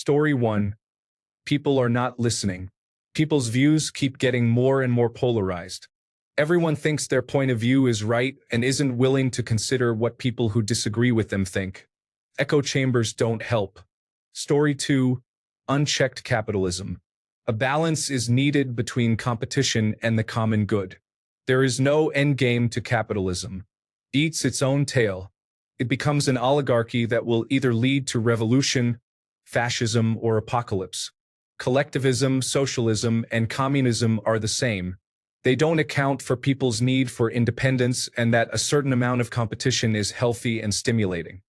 Story 1. People are not listening. People's views keep getting more and more polarized. Everyone thinks their point of view is right and isn't willing to consider what people who disagree with them think. Echo chambers don't help. Story 2. Unchecked capitalism. A balance is needed between competition and the common good. There is no endgame to capitalism. It eats its own tail. It becomes an oligarchy that will either lead to revolution, fascism, or apocalypse. Collectivism, socialism, and communism are the same. They don't account for people's need for independence and that a certain amount of competition is healthy and stimulating.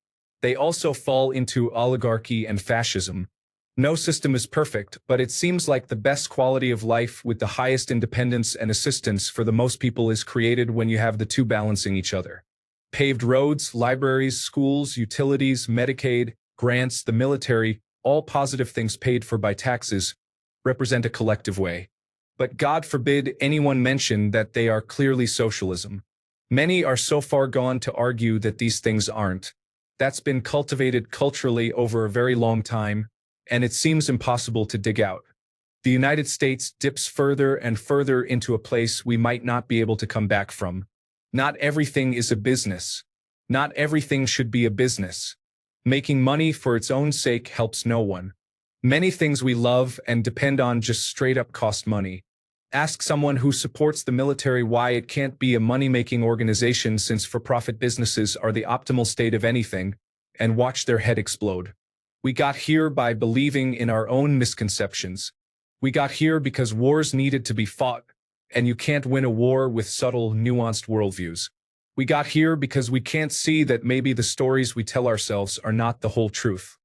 They also fall into oligarchy and fascism. No system is perfect, but it seems like the best quality of life with the highest independence and assistance for the most people is created when you have the two balancing each other. Paved roads, libraries, schools, utilities, Medicaid, grants, the military, all positive things paid for by taxes, represent a collective way. But God forbid anyone mention that they are clearly socialism. Many are so far gone to argue that these things aren't. That's been cultivated culturally over a very long time, and it seems impossible to dig out. The United States dips further and further into a place we might not be able to come back from. Not everything is a business. Not everything should be a business. Making money for its own sake helps no one. Many things we love and depend on just straight up cost money. Ask someone who supports the military why it can't be a money-making organization since for-profit businesses are the optimal state of anything, and watch their head explode. We got here by believing in our own misconceptions. We got here because wars needed to be fought, and you can't win a war with subtle, nuanced worldviews. We got here because we can't see that maybe the stories we tell ourselves are not the whole truth.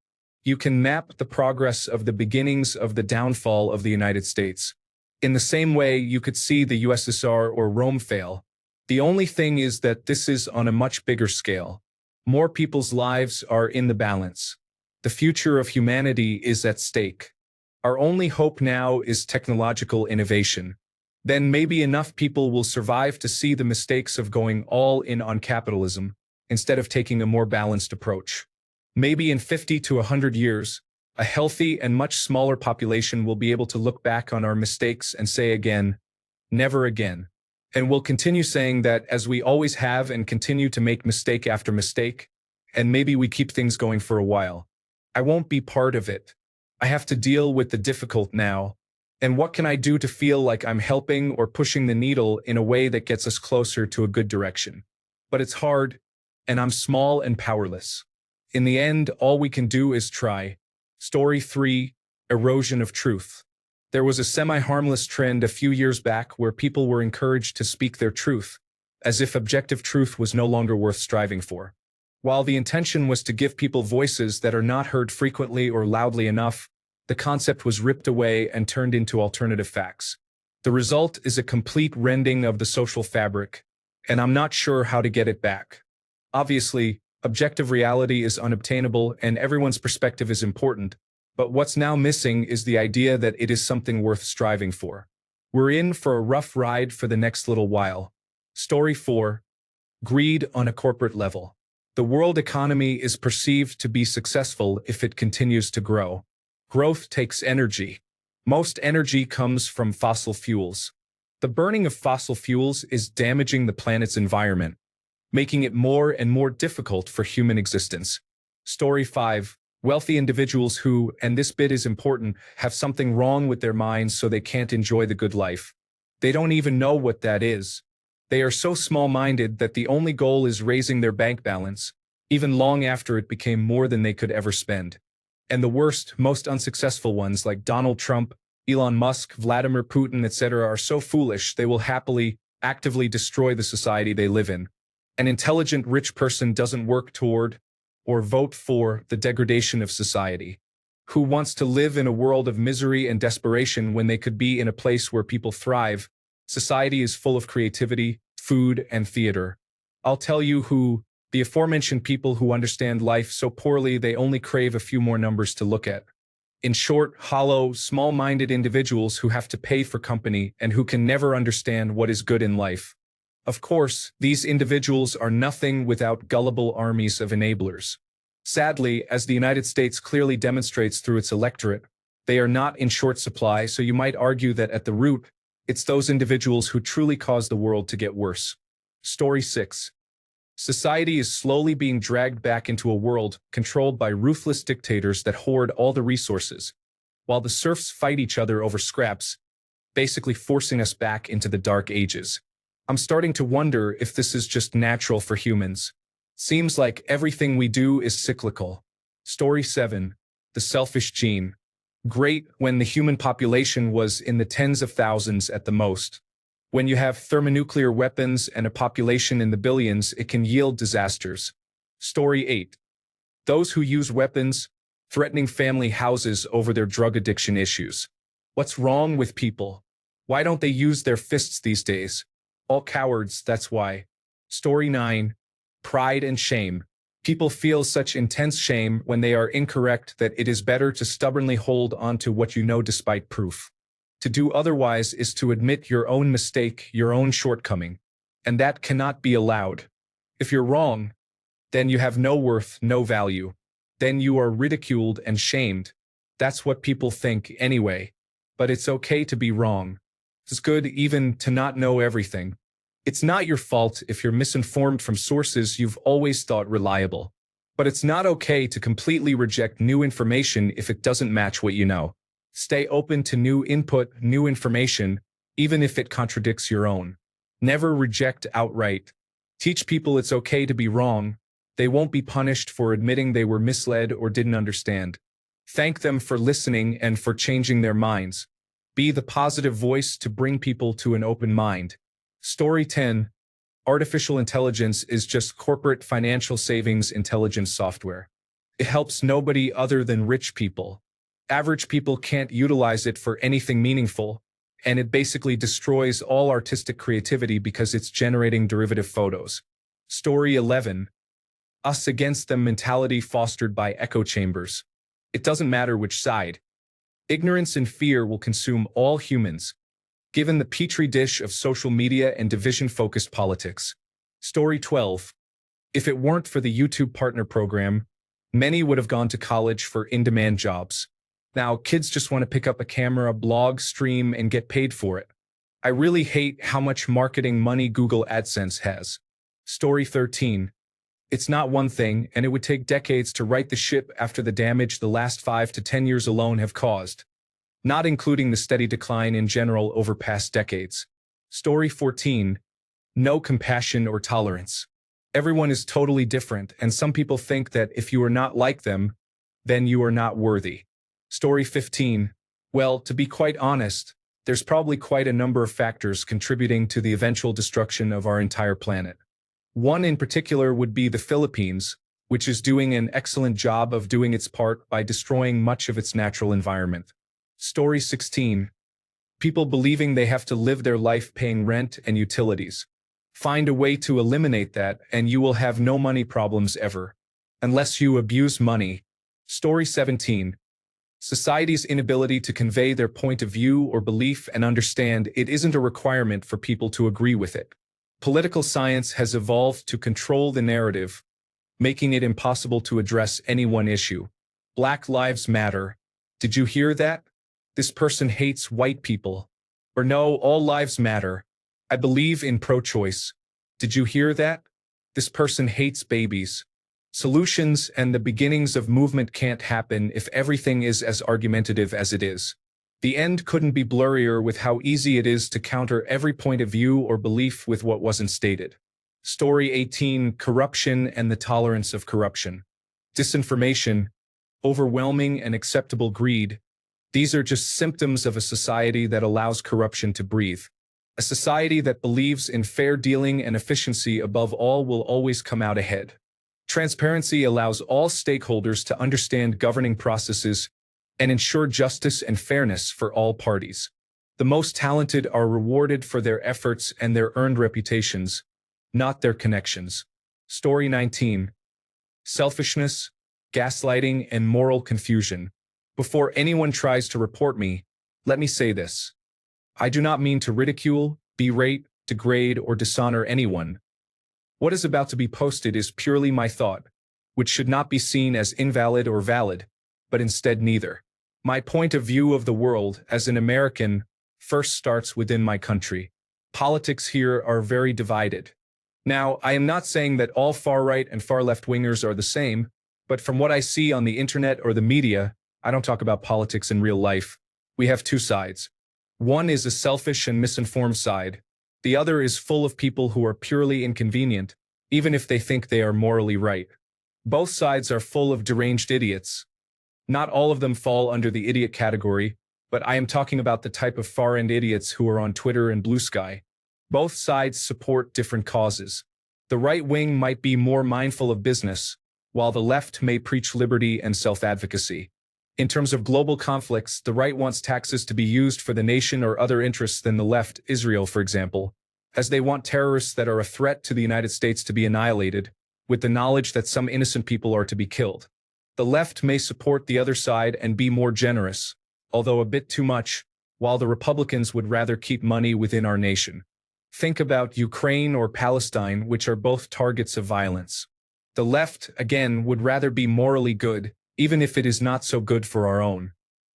You can map the progress of the beginnings of the downfall of the United States. In the same way you could see the USSR or Rome fail. The only thing is that this is on a much bigger scale. More people's lives are in the balance. The future of humanity is at stake. Our only hope now is technological innovation. Then maybe enough people will survive to see the mistakes of going all in on capitalism, instead of taking a more balanced approach. Maybe in 50 to 100 years, a healthy and much smaller population will be able to look back on our mistakes and say again, never again. And we'll continue saying that as we always have and continue to make mistake after mistake, and maybe we keep things going for a while. I won't be part of it. I have to deal with the difficult now. And what can I do to feel like I'm helping or pushing the needle in a way that gets us closer to a good direction? But it's hard, and I'm small and powerless. In the end, all we can do is try. Story 3. Erosion of truth. There was a semi-harmless trend a few years back where people were encouraged to speak their truth, as if objective truth was no longer worth striving for. While the intention was to give people voices that are not heard frequently or loudly enough, the concept was ripped away and turned into alternative facts. The result is a complete rending of the social fabric, and I'm not sure how to get it back. Obviously, objective reality is unobtainable and everyone's perspective is important, but what's now missing is the idea that it is something worth striving for. We're in for a rough ride for the next little while. Story 4. Greed on a corporate level. The world economy is perceived to be successful if it continues to grow. Growth takes energy. Most energy comes from fossil fuels. The burning of fossil fuels is damaging the planet's environment, making it more and more difficult for human existence. Story 5. Wealthy individuals who, and this bit is important, have something wrong with their minds so they can't enjoy the good life. They don't even know what that is. They are so small-minded that the only goal is raising their bank balance, even long after it became more than they could ever spend. And the worst, most unsuccessful ones like Donald Trump, Elon Musk, Vladimir Putin, etc. are so foolish they will happily, actively destroy the society they live in. An intelligent rich person doesn't work toward or vote for the degradation of society. Who wants to live in a world of misery and desperation when they could be in a place where people thrive? Society is full of creativity, food, and theater. I'll tell you who. The aforementioned people who understand life so poorly they only crave a few more numbers to look at. In short, hollow, small-minded individuals who have to pay for company and who can never understand what is good in life. Of course, these individuals are nothing without gullible armies of enablers. Sadly, as the United States clearly demonstrates through its electorate, they are not in short supply, so you might argue that at the root, it's those individuals who truly cause the world to get worse. Story 6. Society is slowly being dragged back into a world controlled by ruthless dictators that hoard all the resources, while the serfs fight each other over scraps, basically forcing us back into the dark ages. I'm starting to wonder if this is just natural for humans. Seems like everything we do is cyclical. Story 7. The selfish gene. Great when the human population was in the tens of thousands at the most. When you have thermonuclear weapons and a population in the billions, it can yield disasters. Story 8. Those who use weapons, threatening family houses over their drug addiction issues. What's wrong with people? Why don't they use their fists these days? All cowards, that's why. Story 9. Pride and shame. People feel such intense shame when they are incorrect that it is better to stubbornly hold on to what you know despite proof. To do otherwise is to admit your own mistake, your own shortcoming, and that cannot be allowed. If you're wrong, then you have no worth, no value. Then you are ridiculed and shamed. That's what people think anyway. But it's okay to be wrong. It's good even to not know everything. It's not your fault if you're misinformed from sources you've always thought reliable. But it's not okay to completely reject new information if it doesn't match what you know. Stay open to new input, new information, even if it contradicts your own. Never reject outright. Teach people it's okay to be wrong. They won't be punished for admitting they were misled or didn't understand. Thank them for listening and for changing their minds. Be the positive voice to bring people to an open mind. Story 10. Artificial intelligence is just corporate financial savings intelligence software. It helps nobody other than rich people. Average people can't utilize it for anything meaningful, and it basically destroys all artistic creativity because it's generating derivative photos. Story 11. Us against them mentality fostered by echo chambers. It doesn't matter which side. Ignorance and fear will consume all humans, given the petri dish of social media and division-focused politics. Story 12. If it weren't for the YouTube Partner Program, many would have gone to college for in-demand jobs. Now, kids just want to pick up a camera, blog, stream, and get paid for it. I really hate how much marketing money Google AdSense has. Story 13. It's not one thing, and it would take decades to right the ship after the damage the last 5 to 10 years alone have caused, not including the steady decline in general over past decades. Story 14. No compassion or tolerance. Everyone is totally different, and some people think that if you are not like them, then you are not worthy. Story 15. Well, to be quite honest, there's probably quite a number of factors contributing to the eventual destruction of our entire planet. One in particular would be the Philippines, which is doing an excellent job of doing its part by destroying much of its natural environment. Story 16. People believing they have to live their life paying rent and utilities. Find a way to eliminate that and you will have no money problems ever. Unless you abuse money. Story 17. Society's inability to convey their point of view or belief and understand it isn't a requirement for people to agree with it. Political science has evolved to control the narrative, making it impossible to address any one issue. Black Lives Matter. Did you hear that? This person hates white people. Or no, all lives matter. I believe in pro-choice. Did you hear that? This person hates babies. Solutions and the beginnings of movement can't happen if everything is as argumentative as it is. The end couldn't be blurrier with how easy it is to counter every point of view or belief with what wasn't stated. Story 18. Corruption and the tolerance of corruption. Disinformation, overwhelming and acceptable greed. These are just symptoms of a society that allows corruption to breathe. A society that believes in fair dealing and efficiency above all will always come out ahead. Transparency allows all stakeholders to understand governing processes and ensure justice and fairness for all parties. The most talented are rewarded for their efforts and their earned reputations, not their connections. Story 19. Selfishness, gaslighting, and moral confusion. Before anyone tries to report me, let me say this. I do not mean to ridicule, berate, degrade, or dishonor anyone. What is about to be posted is purely my thought, which should not be seen as invalid or valid, but instead neither. My point of view of the world as an American first starts within my country. Politics here are very divided. Now, I am not saying that all far-right and far-left wingers are the same, but from what I see on the internet or the media, I don't talk about politics in real life, we have two sides. One is a selfish and misinformed side. The other is full of people who are purely inconvenient, even if they think they are morally right. Both sides are full of deranged idiots. Not all of them fall under the idiot category, but I am talking about the type of far-end idiots who are on Twitter and Blue Sky. Both sides support different causes. The right wing might be more mindful of business, while the left may preach liberty and self-advocacy. In terms of global conflicts, the right wants taxes to be used for the nation or other interests than the left, Israel for example, as they want terrorists that are a threat to the United States to be annihilated, with the knowledge that some innocent people are to be killed. The left may support the other side and be more generous, although a bit too much, while the Republicans would rather keep money within our nation. Think about Ukraine or Palestine, which are both targets of violence. The left, again, would rather be morally good, even if it is not so good for our own.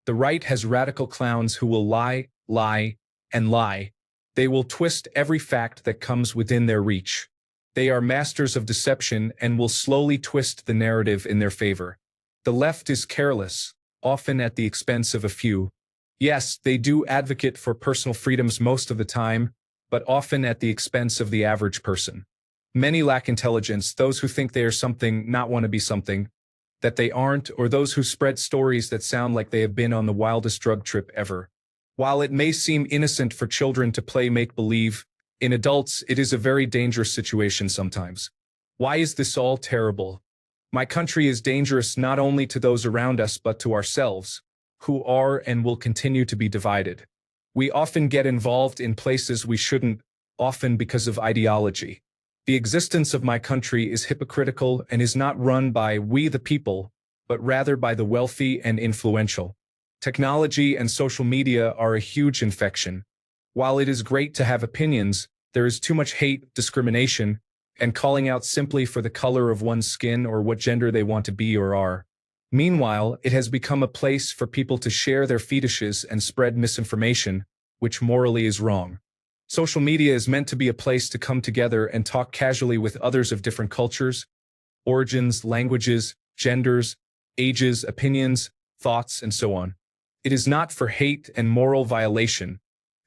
The right has radical clowns who will lie, lie, and lie. They will twist every fact that comes within their reach. They are masters of deception and will slowly twist the narrative in their favor. The left is careless, often at the expense of a few. Yes, they do advocate for personal freedoms most of the time, but often at the expense of the average person. Many lack intelligence, those who think they are something, not want to be something, that they aren't, or those who spread stories that sound like they have been on the wildest drug trip ever. While it may seem innocent for children to play make-believe, in adults it is a very dangerous situation sometimes. Why is this all terrible? My country is dangerous not only to those around us but to ourselves, who are and will continue to be divided. We often get involved in places we shouldn't, often because of ideology. The existence of my country is hypocritical and is not run by we the people, but rather by the wealthy and influential. Technology and social media are a huge infection. While it is great to have opinions, there is too much hate, discrimination, and calling out simply for the color of one's skin or what gender they want to be or are. Meanwhile, it has become a place for people to share their fetishes and spread misinformation, which morally is wrong. Social media is meant to be a place to come together and talk casually with others of different cultures, origins, languages, genders, ages, opinions, thoughts, and so on. It is not for hate and moral violation.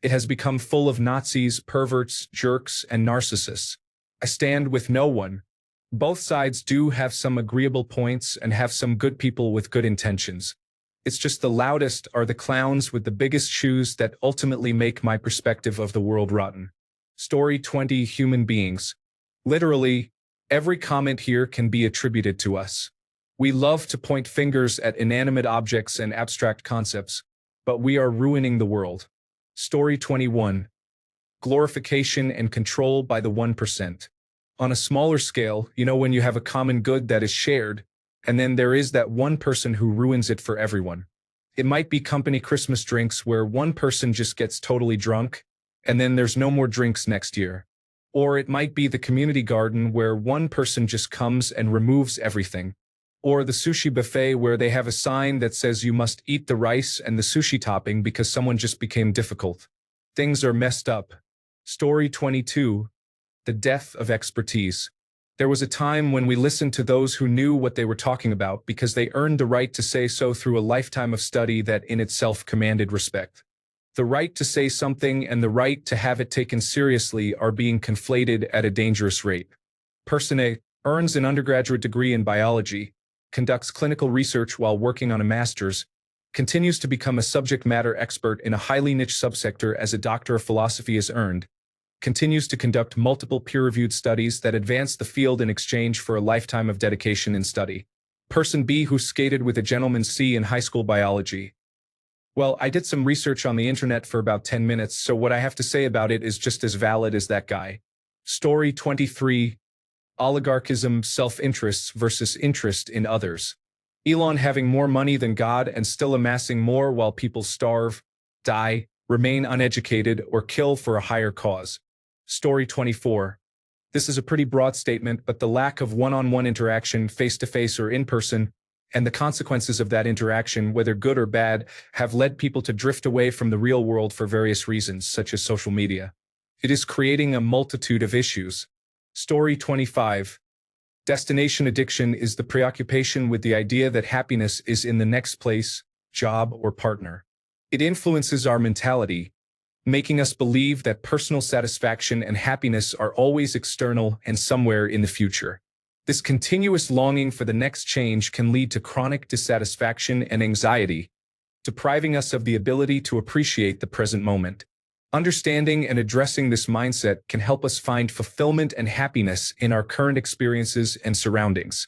It has become full of Nazis, perverts, jerks, and narcissists. I stand with no one. Both sides do have some agreeable points and have some good people with good intentions. It's just the loudest are the clowns with the biggest shoes that ultimately make my perspective of the world rotten. Story 20: Human beings. Literally, every comment here can be attributed to us. We love to point fingers at inanimate objects and abstract concepts, but we are ruining the world. Story 21. Glorification and control by the 1%. On a smaller scale, when you have a common good that is shared, and then there is that one person who ruins it for everyone. It might be company Christmas drinks where one person just gets totally drunk, and then there's no more drinks next year. Or it might be the community garden where one person just comes and removes everything. Or the sushi buffet where they have a sign that says you must eat the rice and the sushi topping because someone just became difficult. Things are messed up. Story 22. The death of expertise. There was a time when we listened to those who knew what they were talking about because they earned the right to say so through a lifetime of study that in itself commanded respect. The right to say something and the right to have it taken seriously are being conflated at a dangerous rate. Person A earns an undergraduate degree in biology, conducts clinical research while working on a master's, continues to become a subject matter expert in a highly niche subsector as a doctor of philosophy is earned, continues to conduct multiple peer-reviewed studies that advance the field in exchange for a lifetime of dedication in study. Person B who skated with a gentleman C in high school biology. Well, I did some research on the internet for about 10 minutes, so what I have to say about it is just as valid as that guy. Story 23. Oligarchism, self-interests versus interest in others. Elon having more money than God and still amassing more while people starve, die, remain uneducated, or kill for a higher cause. Story 24. This is a pretty broad statement, but the lack of one-on-one interaction, face-to-face or in person, and the consequences of that interaction, whether good or bad, have led people to drift away from the real world for various reasons, such as social media. It is creating a multitude of issues. Story 25. Destination addiction is the preoccupation with the idea that happiness is in the next place, job, or partner. It influences our mentality, making us believe that personal satisfaction and happiness are always external and somewhere in the future. This continuous longing for the next change can lead to chronic dissatisfaction and anxiety, depriving us of the ability to appreciate the present moment. Understanding and addressing this mindset can help us find fulfillment and happiness in our current experiences and surroundings.